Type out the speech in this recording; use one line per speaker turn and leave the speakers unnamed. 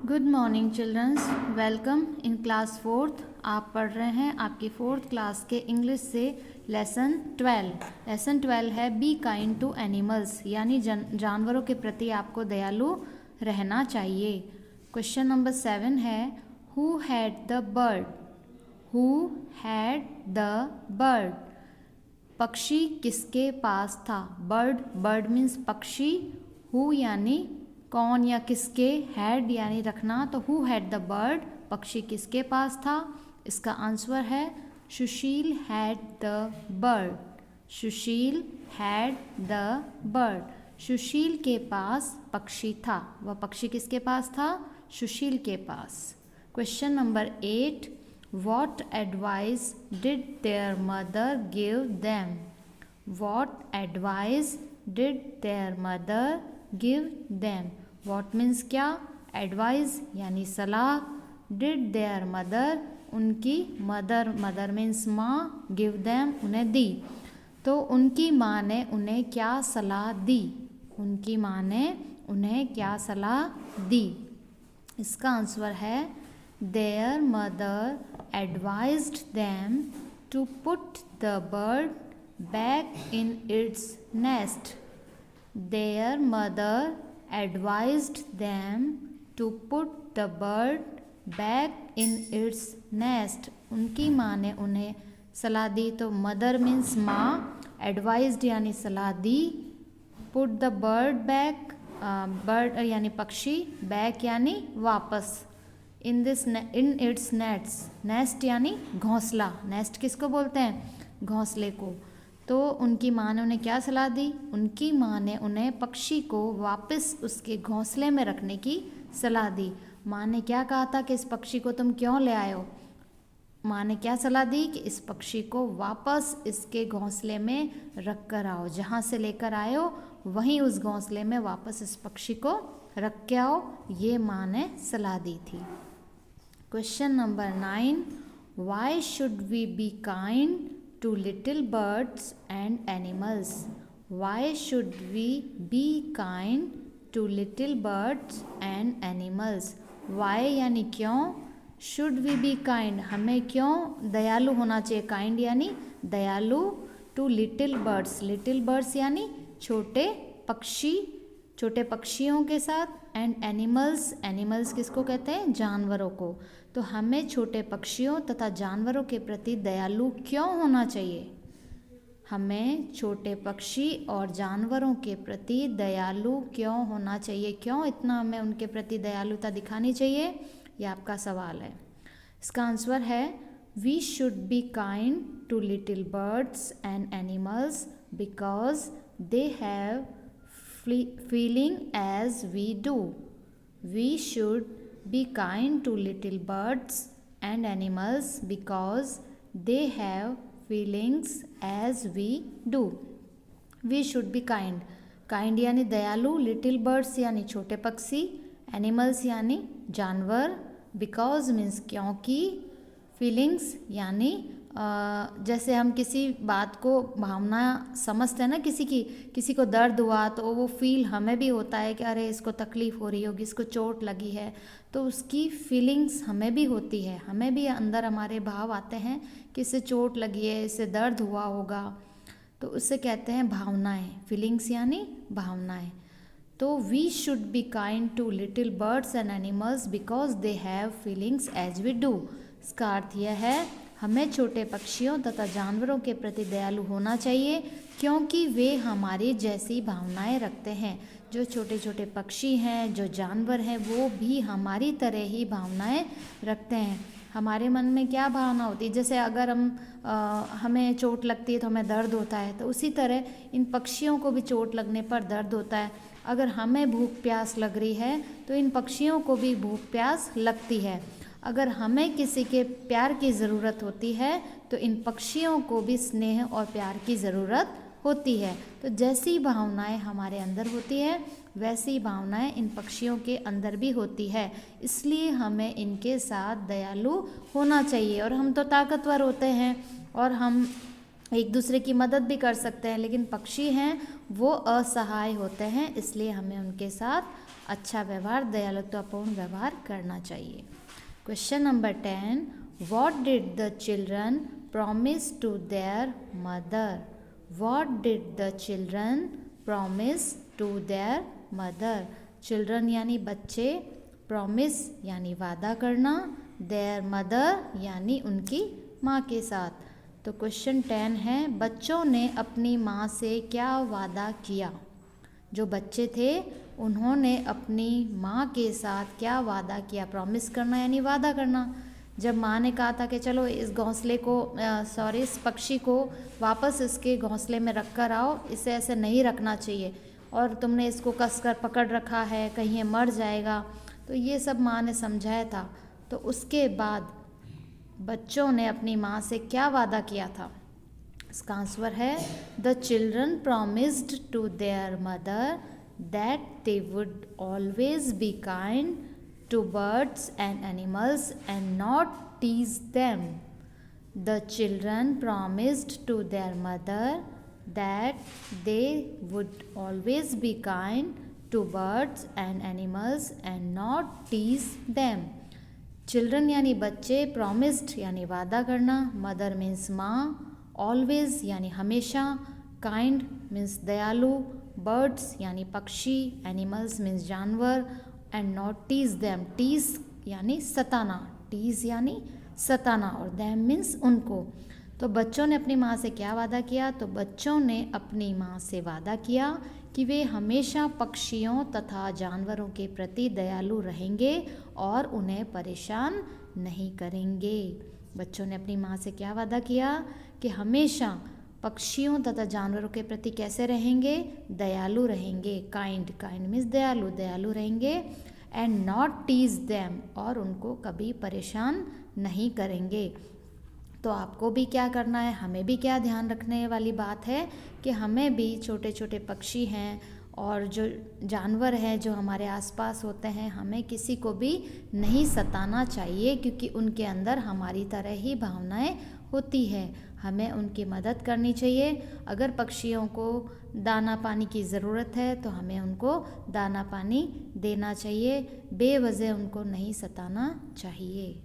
Good morning childrens, welcome in class fourth. आप पढ़ रहे हैं आपकी फोर्थ क्लास के इंग्लिश से लेसन 12। लेसन 12 है बी काइंड टू एनिमल्स, यानी जानवरों के प्रति आपको दयालु रहना चाहिए। क्वेश्चन नंबर 7 है who had the bird. Who had the bird, पक्षी किसके पास था। बर्ड मीन्स पक्षी, हु यानी कौन या किसके, हैड यानी रखना, तो हु हैड द बर्ड, पक्षी किसके पास था। इसका आंसर है Sushil had the bird. Sushil had the bird, Sushil के पास पक्षी था। वह पक्षी किसके पास था, सुशील के पास। Question number 8, What advice did their mother give them? What advice did their mother give them? What means क्या, advice यानी सलाह, did their mother उनकी मदर मीन्स माँ, give them उन्हें दी। तो उनकी माँ ने उन्हें क्या सलाह दी, उनकी माँ ने उन्हें क्या सलाह दी। इसका आंसर है Their mother advised them to put the bird back in its nest. Their mother advised them to put the bird back in its nest. उनकी माँ ने उन्हें सलाह दी, तो मदर मीन्स माँ, एडवाइज्ड यानी सलाह दी, put the bird back, bird यानी पक्षी, बैक यानी वापस, इन इट्स नेस्ट यानी घोंसला। नेस्ट किसको बोलते हैं, घोंसले को। तो उनकी माँ ने उन्हें क्या सलाह दी, उनकी माँ ने उन्हें पक्षी को वापस उसके घोंसले में रखने की सलाह दी। माँ ने क्या कहा था कि इस पक्षी को तुम क्यों ले आए हो। माँ ने क्या सलाह दी कि इस पक्षी को वापस इसके घोंसले में रख कर आओ, जहाँ से लेकर आए हो वहीं उस घोंसले में वापस इस पक्षी को रख के आओ, ये माँ ने सलाह दी थी। Question number 9, why should we be kind to little birds and animals? Why should we be kind to little birds and animals? Why यानी क्यों, should we be kind हमें क्यों दयालु होना चाहिए, kind यानी दयालु, to little birds यानी छोटे पक्षी, छोटे पक्षियों के साथ, एंड एनिमल्स किसको कहते हैं, जानवरों को। तो हमें छोटे पक्षियों तथा जानवरों के प्रति दयालु क्यों होना चाहिए। हमें छोटे पक्षी और जानवरों के प्रति दयालु क्यों होना चाहिए, क्यों इतना हमें उनके प्रति दयालुता दिखानी चाहिए, यह आपका सवाल है। इसका आंसर है we should be kind to little birds and animals because they have feeling as we do. We should be kind to little birds and animals because they have feelings as we do. We should be kind. Kind यानी दयालु, little birds यानी छोटे पक्षी, animals यानी जानवर, because means क्योंकि, feelings यानी जैसे हम किसी बात को भावना समझते हैं ना, किसी को दर्द हुआ तो वो फील हमें भी होता है कि अरे इसको तकलीफ़ हो रही होगी, इसको चोट लगी है, तो उसकी फीलिंग्स हमें भी होती है, हमें भी अंदर हमारे भाव आते हैं कि इससे चोट लगी है, इससे दर्द हुआ होगा, तो उससे कहते हैं भावनाएं। फीलिंग्स यानी भावनाएं। तो we should be kind to little birds and animals because they have feelings as we do. इसका अर्थ यह है हमें छोटे पक्षियों तथा जानवरों के प्रति दयालु होना चाहिए क्योंकि वे हमारी जैसी भावनाएं रखते हैं। जो छोटे छोटे पक्षी हैं, जो जानवर हैं, वो भी हमारी तरह ही भावनाएं रखते हैं। हमारे मन में क्या भावना होती है, जैसे अगर हमें चोट लगती है तो हमें दर्द होता है, तो उसी तरह इन पक्षियों को भी चोट लगने पर दर्द होता है। अगर हमें भूख प्यास लग रही है तो इन पक्षियों को भी भूख प्यास लगती है। अगर हमें किसी के प्यार की ज़रूरत होती है तो इन पक्षियों को भी स्नेह और प्यार की ज़रूरत होती है। तो जैसी भावनाएं हमारे अंदर होती है वैसी भावनाएं इन पक्षियों के अंदर भी होती है, इसलिए हमें इनके साथ दयालु होना चाहिए। और हम तो ताकतवर होते हैं और हम एक दूसरे की मदद भी कर सकते हैं, लेकिन पक्षी हैं वो असहाय होते हैं, इसलिए हमें उनके साथ अच्छा व्यवहार, दयालुतापूर्ण व्यवहार करना चाहिए। Question number 10, what did the children promise to their mother? What did the children promise to their mother? Children यानी बच्चे, प्रॉमिस यानी वादा करना, देयर मदर यानी उनकी माँ के साथ। तो क्वेश्चन 10 है, बच्चों ने अपनी माँ से क्या वादा किया? जो बच्चे थे उन्होंने अपनी माँ के साथ क्या वादा किया? प्रॉमिस करना यानी वादा करना। जब माँ ने कहा था कि चलो इस घोंसले को इस पक्षी को वापस इसके घोंसले में रख कर आओ, इसे ऐसे नहीं रखना चाहिए और तुमने इसको कसकर पकड़ रखा है, कहीं ये मर जाएगा। तो ये सब माँ ने समझाया था। तो उसके बाद बच्चों ने अपनी माँ से क्या वादा किया था? इसका आंसर है, the children promised to their mother that they would always be kind to birds and animals and not tease them. The children promised to their mother that they would always be kind to birds and animals and not tease them. Children यानी बच्चे, promised यानी वादा करना, mother means माँ, always यानी हमेशा, kind means दयालु, birds यानी पक्षी, animals means जानवर, and not tease them, tease यानी सताना, टीज यानी सताना और दैम मीन्स उनको। तो बच्चों ने अपनी माँ से क्या वादा किया? तो बच्चों ने अपनी माँ से वादा किया कि वे हमेशा पक्षियों तथा जानवरों के प्रति दयालु रहेंगे और उन्हें परेशान नहीं करेंगे। बच्चों ने अपनी माँ से क्या वादा किया? कि हमेशा पक्षियों तथा जानवरों के प्रति कैसे रहेंगे? दयालु रहेंगे। काइंड, काइंड मीन्स दयालु, दयालु रहेंगे। एंड नॉट टीज देम, और उनको कभी परेशान नहीं करेंगे। तो आपको भी क्या करना है, हमें भी क्या ध्यान रखने वाली बात है कि हमें भी छोटे छोटे पक्षी हैं और जो जानवर हैं जो हमारे आसपास होते हैं, हमें किसी को भी नहीं सताना चाहिए, क्योंकि उनके अंदर हमारी तरह ही भावनाएं होती है। हमें उनकी मदद करनी चाहिए। अगर पक्षियों को दाना पानी की ज़रूरत है तो हमें उनको दाना पानी देना चाहिए, बेवजह उनको नहीं सताना चाहिए।